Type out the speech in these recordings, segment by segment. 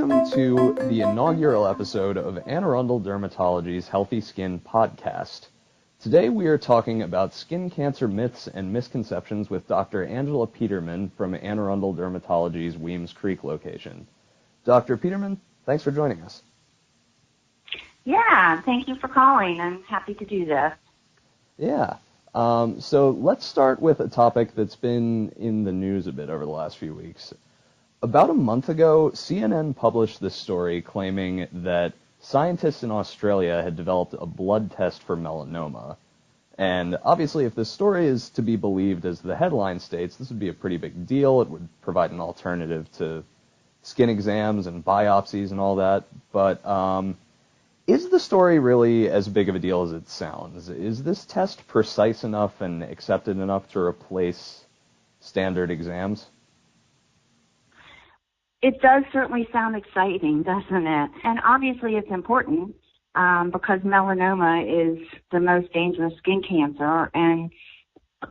Welcome to the inaugural episode of Arundel Dermatology's Healthy Skin podcast. Today we are talking about skin cancer myths and misconceptions with Dr. Angela Peterman from Arundel Dermatology's Weems Creek location. Dr. Peterman, thanks for joining us. Yeah, thank you for calling. I'm happy to do this. Yeah. So let's start with a topic that's been in the news a bit over the last few weeks. About a month ago, CNN published this story claiming that scientists in Australia had developed a blood test for melanoma. And obviously, if this story is to be believed as the headline states, this would be a pretty big deal. It would provide an alternative to skin exams and biopsies and all that. But is the story really as big of a deal as it sounds? Is this test precise enough and accepted enough to replace standard exams? It does certainly sound exciting, doesn't it? And obviously it's important because melanoma is the most dangerous skin cancer, and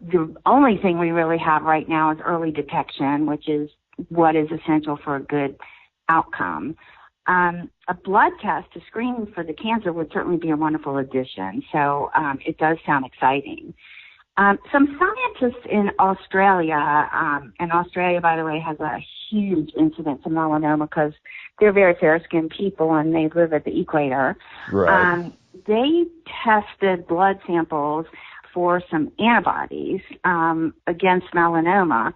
the only thing we really have right now is early detection, which is what is essential for a good outcome. A blood test to screen for the cancer would certainly be a wonderful addition, so it does sound exciting. Some scientists in Australia, and Australia, by the way, has a huge incidence of melanoma because they're very fair-skinned people and they live at the equator. Right. They tested blood samples for some antibodies against melanoma.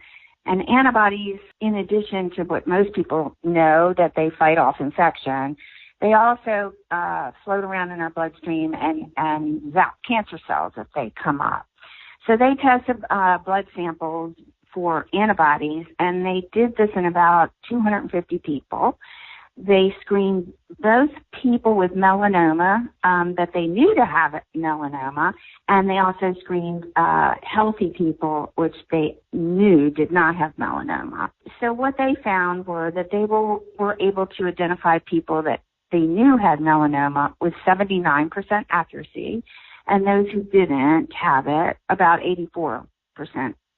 And antibodies, in addition to what most people know, that they fight off infection, they also float around in our bloodstream and zap cancer cells if they come up. So they tested blood samples for antibodies, and they did this in about 250 people. They screened both people with melanoma that they knew to have melanoma, and they also screened healthy people which they knew did not have melanoma. So what they found were that they were able to identify people that they knew had melanoma with 79% accuracy, and those who didn't have it, about 84%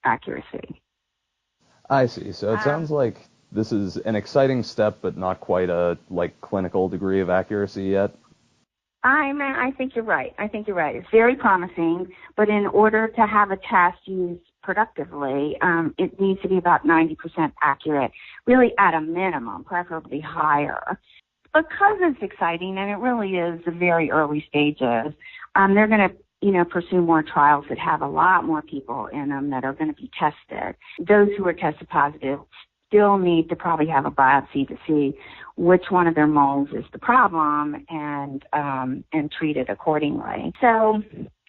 accuracy. I see. So it sounds like this is an exciting step, but not quite a clinical degree of accuracy yet. I think you're right. It's very promising, but in order to have a test used productively, it needs to be about 90% accurate, really at a minimum, preferably higher. Because it's exciting, and it really is the very early stages, they're going to pursue more trials that have a lot more people in them that are going to be tested. Those who are tested positive still need to probably have a biopsy to see which one of their moles is the problem and treat it accordingly. So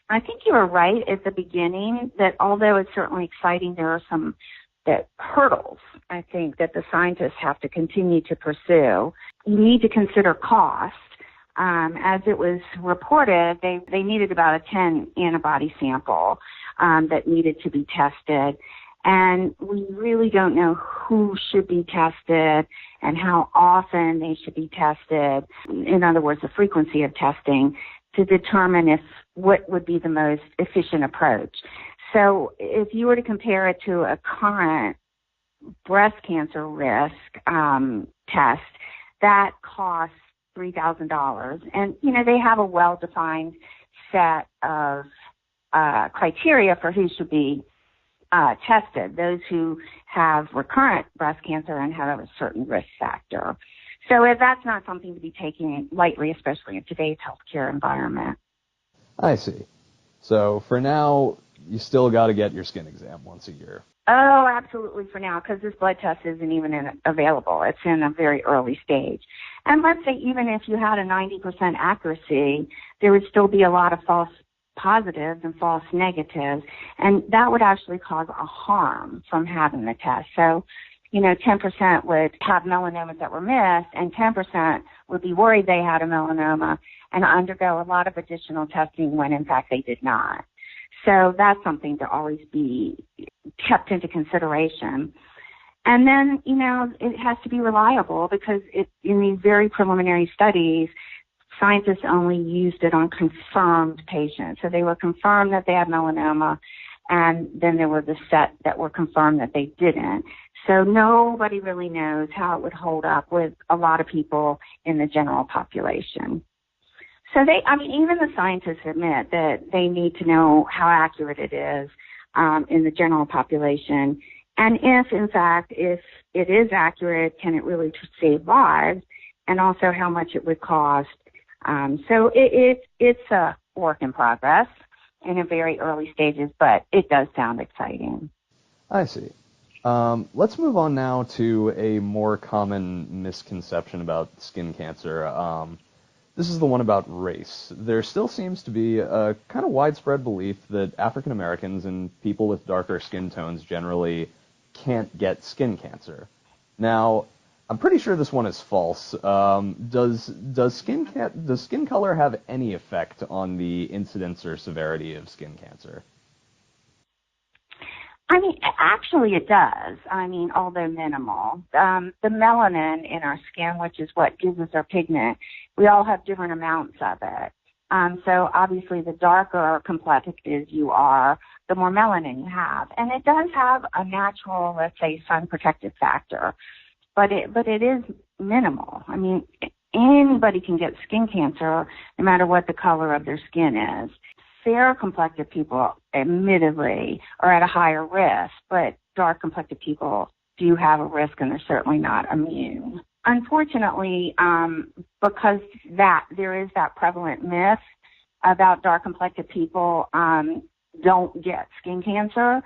I think you were right at the beginning that although it's certainly exciting, there are some hurdles, I think, that the scientists have to continue to pursue. You need to consider cost. As it was reported, they needed about a 10 antibody sample that needed to be tested. And we really don't know who should be tested and how often they should be tested. In other words, the frequency of testing to determine what would be the most efficient approach. So if you were to compare it to a current breast cancer risk test, that costs $3,000. And, they have a well-defined set of criteria for who should be tested, those who have recurrent breast cancer and have a certain risk factor. So that's not something to be taken lightly, especially in today's healthcare environment. I see. So for now, you still got to get your skin exam once a year. Oh, absolutely for now, because this blood test isn't even available. It's in a very early stage. And let's say even if you had a 90% accuracy, there would still be a lot of false positives and false negatives, and that would actually cause a harm from having the test. So, 10% would have melanomas that were missed, and 10% would be worried they had a melanoma and undergo a lot of additional testing when, in fact, they did not. So that's something to always be kept into consideration. And then, it has to be reliable because in these very preliminary studies, scientists only used it on confirmed patients. So they were confirmed that they had melanoma, and then there were the set that were confirmed that they didn't. So nobody really knows how it would hold up with a lot of people in the general population. So even the scientists admit that they need to know how accurate it is in the general population. And if, in fact, if it is accurate, can it really save lives? And also how much it would cost. So it's a work in progress in a very early stages, but it does sound exciting. I see. Let's move on now to a more common misconception about skin cancer. This is the one about race. There still seems to be a kind of widespread belief that African Americans and people with darker skin tones generally can't get skin cancer. Now, I'm pretty sure this one is false. Does skin color have any effect on the incidence or severity of skin cancer? Actually it does. Although minimal. The melanin in our skin, which is what gives us our pigment, we all have different amounts of it. So obviously the darker complected you are, the more melanin you have. And it does have a natural, let's say, sun protective factor. But it is minimal. Anybody can get skin cancer no matter what the color of their skin is. Fair complected people, admittedly, are at a higher risk, but dark complected people do have a risk, and they're certainly not immune. Unfortunately, because there is that prevalent myth about dark complected people don't get skin cancer,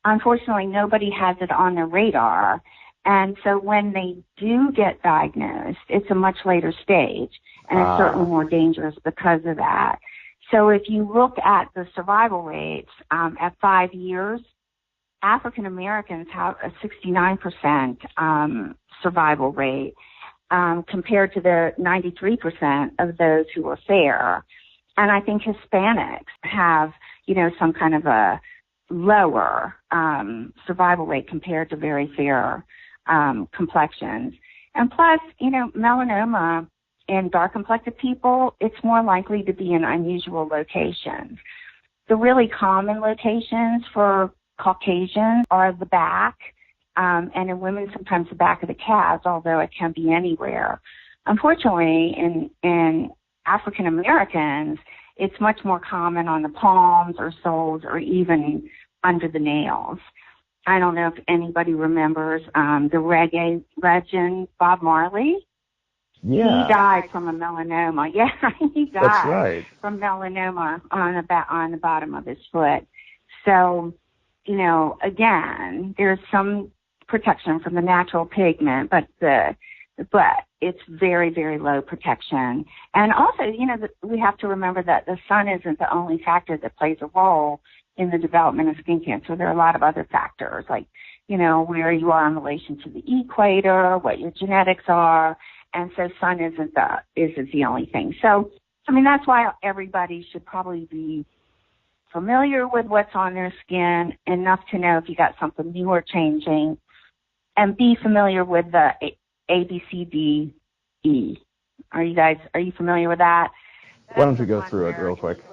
unfortunately nobody has it on their radar. And so when they do get diagnosed, it's a much later stage, and it's certainly more dangerous because of that. So if you look at the survival rates at 5 years, African Americans have a 69% survival rate compared to the 93% of those who are fair. And I think Hispanics have, some kind of a lower survival rate compared to very fair complexions. And plus, melanoma in dark complected people, it's more likely to be in unusual locations. The really common locations for Caucasians are the back, and in women sometimes the back of the calves, although it can be anywhere. Unfortunately, in African Americans, it's much more common on the palms or soles or even under the nails. I don't know if anybody remembers the reggae legend Bob Marley. Yeah. He died from a melanoma. Yeah, he died That's right. from melanoma on the bottom of his foot. So, again, there's some protection from the natural pigment, but it's very, very low protection. And also, we have to remember that the sun isn't the only factor that plays a role in the development of skin cancer. There are a lot of other factors, like, where you are in relation to the equator, what your genetics are. And so sun isn't the only thing. So, that's why everybody should probably be familiar with what's on their skin, enough to know if you got something new or changing, and be familiar with the A, B, C, D, E. Are you familiar with that? Why don't you go through it real quick?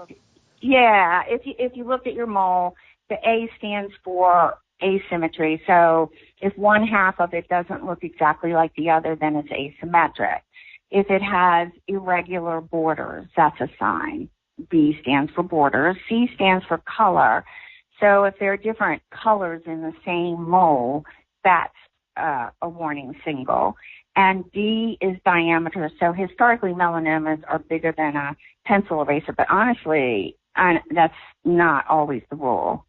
Yeah, if you look at your mole, the A stands for asymmetry. So if one half of it doesn't look exactly like the other, then it's asymmetric. If it has irregular borders, that's a sign. B stands for borders. C stands for color. So if there are different colors in the same mole, that's a warning signal. And D is diameter. So historically, melanomas are bigger than a pencil eraser, but honestly, that's not always the rule.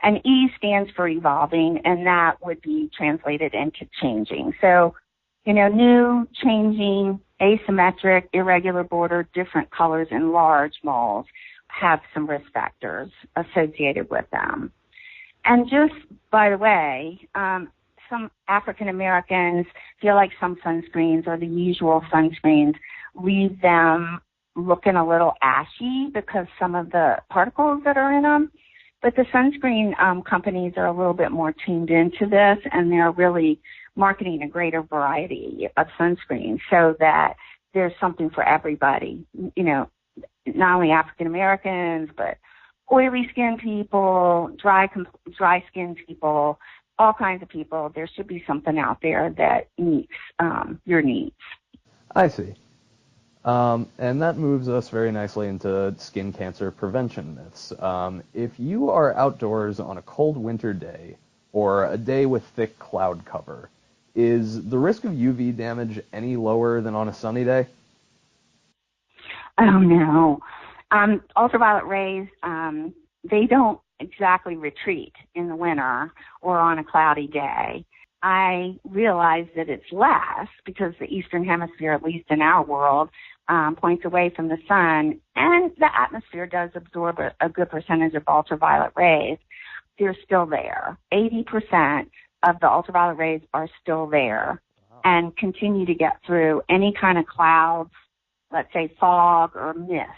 And E stands for evolving, and that would be translated into changing. So, new, changing, asymmetric, irregular border, different colors in large moles have some risk factors associated with them. And just by the way, some African Americans feel like some sunscreens, or the usual sunscreens, leave them looking a little ashy because some of the particles that are in them. But the sunscreen companies are a little bit more tuned into this, and they're really marketing a greater variety of sunscreens so that there's something for everybody. Not only African Americans, but oily skin people, dry skin people, all kinds of people, there should be something out there that meets your needs. I see. And that moves us very nicely into skin cancer prevention myths. If you are outdoors on a cold winter day or a day with thick cloud cover, is the risk of UV damage any lower than on a sunny day? Oh, no. Ultraviolet rays, they don't exactly retreat in the winter or on a cloudy day. I realize that it's less because the eastern hemisphere, at least in our world, points away from the sun, and the atmosphere does absorb a good percentage of ultraviolet rays. They're still there. 80% of the ultraviolet rays are still there and continue to get through any kind of clouds, let's say fog or mist.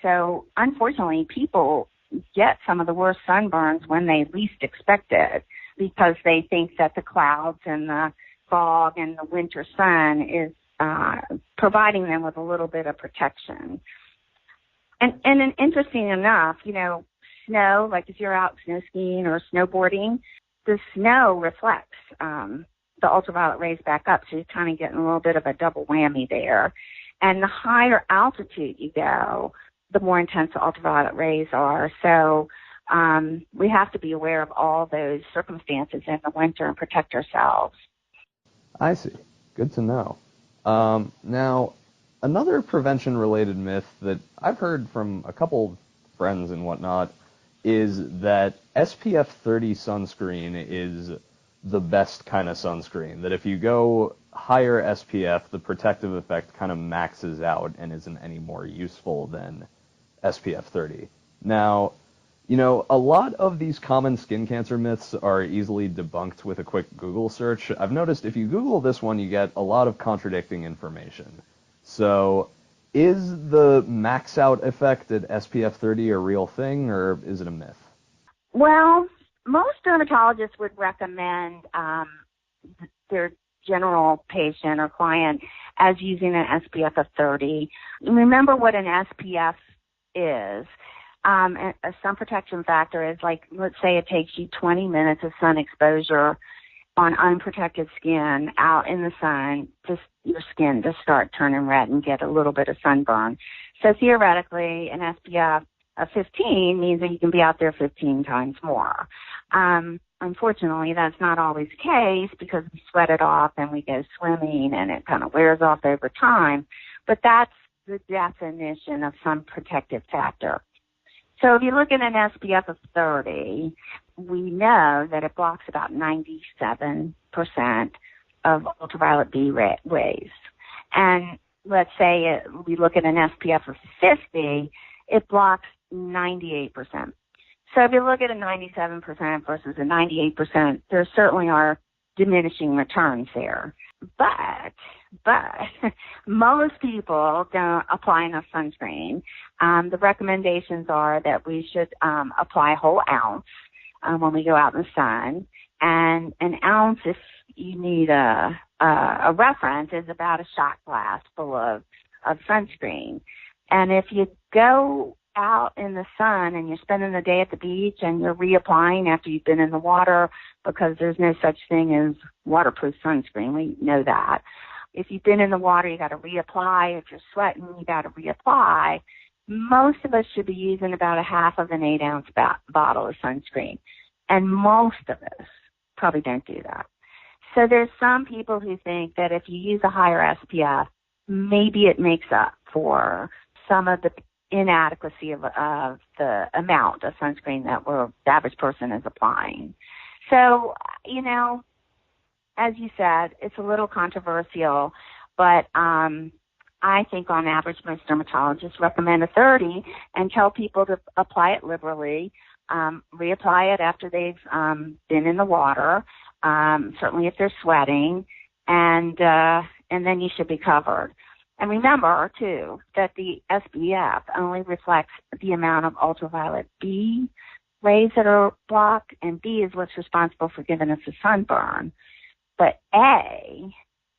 So unfortunately, people get some of the worst sunburns when they least expect it because they think that the clouds and the fog and the winter sun is providing them with a little bit of protection. And interesting enough, snow, like if you're out snow skiing or snowboarding, the snow reflects the ultraviolet rays back up, so you're kind of getting a little bit of a double whammy there. And the higher altitude you go, the more intense the ultraviolet rays are. So we have to be aware of all those circumstances in the winter and protect ourselves. I see. Good to know. Now, another prevention-related myth that I've heard from a couple friends and whatnot is that SPF 30 sunscreen is the best kind of sunscreen, that if you go higher SPF, the protective effect kind of maxes out and isn't any more useful than SPF 30. Now, a lot of these common skin cancer myths are easily debunked with a quick Google search. I've noticed if you Google this one, you get a lot of contradicting information. So, is the max out effect at SPF 30 a real thing, or is it a myth? Well, most dermatologists would recommend their general patient or client as using an SPF of 30. Remember what an SPF is. A sun protection factor is like, let's say it takes you 20 minutes of sun exposure on unprotected skin out in the sun, just your skin to start turning red and get a little bit of sunburn. So theoretically, an SPF of 15 means that you can be out there 15 times more. Unfortunately, that's not always the case because we sweat it off and we go swimming and it kind of wears off over time. But that's the definition of sun protective factor. So if you look at an SPF of 30, we know that it blocks about 97% of ultraviolet B rays. And let's say we look at an SPF of 50, it blocks 98%. So if you look at a 97% versus a 98%, there certainly are diminishing returns there. But most people don't apply enough sunscreen. The recommendations are that we should apply a whole ounce when we go out in the sun. And an ounce, if you need a reference, is about a shot glass full of sunscreen. And if you go out in the sun and you're spending the day at the beach and you're reapplying after you've been in the water, because there's no such thing as waterproof sunscreen, we know that. If you've been in the water, you got to reapply. If you're sweating, you got to reapply. Most of us should be using about a half of an 8-ounce bottle of sunscreen, and most of us probably don't do that. So there's some people who think that if you use a higher SPF, maybe it makes up for some of the inadequacy of the amount of sunscreen that the average person is applying. So, as you said, it's a little controversial, but I think on average most dermatologists recommend a 30 and tell people to apply it liberally, reapply it after they've been in the water, certainly if they're sweating, and then you should be covered. And remember, too, that the SPF only reflects the amount of ultraviolet B rays that are blocked, and B is what's responsible for giving us a sunburn. But A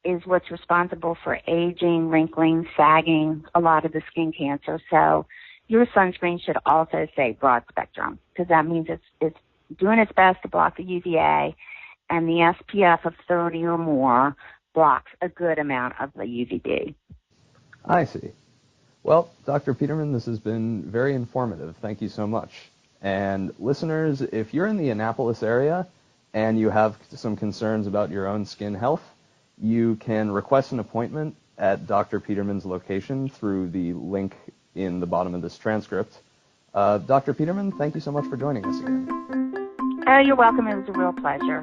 is what's responsible for aging, wrinkling, sagging, a lot of the skin cancer. So your sunscreen should also say broad spectrum, because that means it's doing its best to block the UVA and the SPF of 30 or more blocks a good amount of the UVB. I see. Well, Dr. Peterman, this has been very informative. Thank you so much. And listeners, if you're in the Annapolis area and you have some concerns about your own skin health, you can request an appointment at Dr. Peterman's location through the link in the bottom of this transcript. Dr. Peterman, thank you so much for joining us again. You're welcome. It was a real pleasure.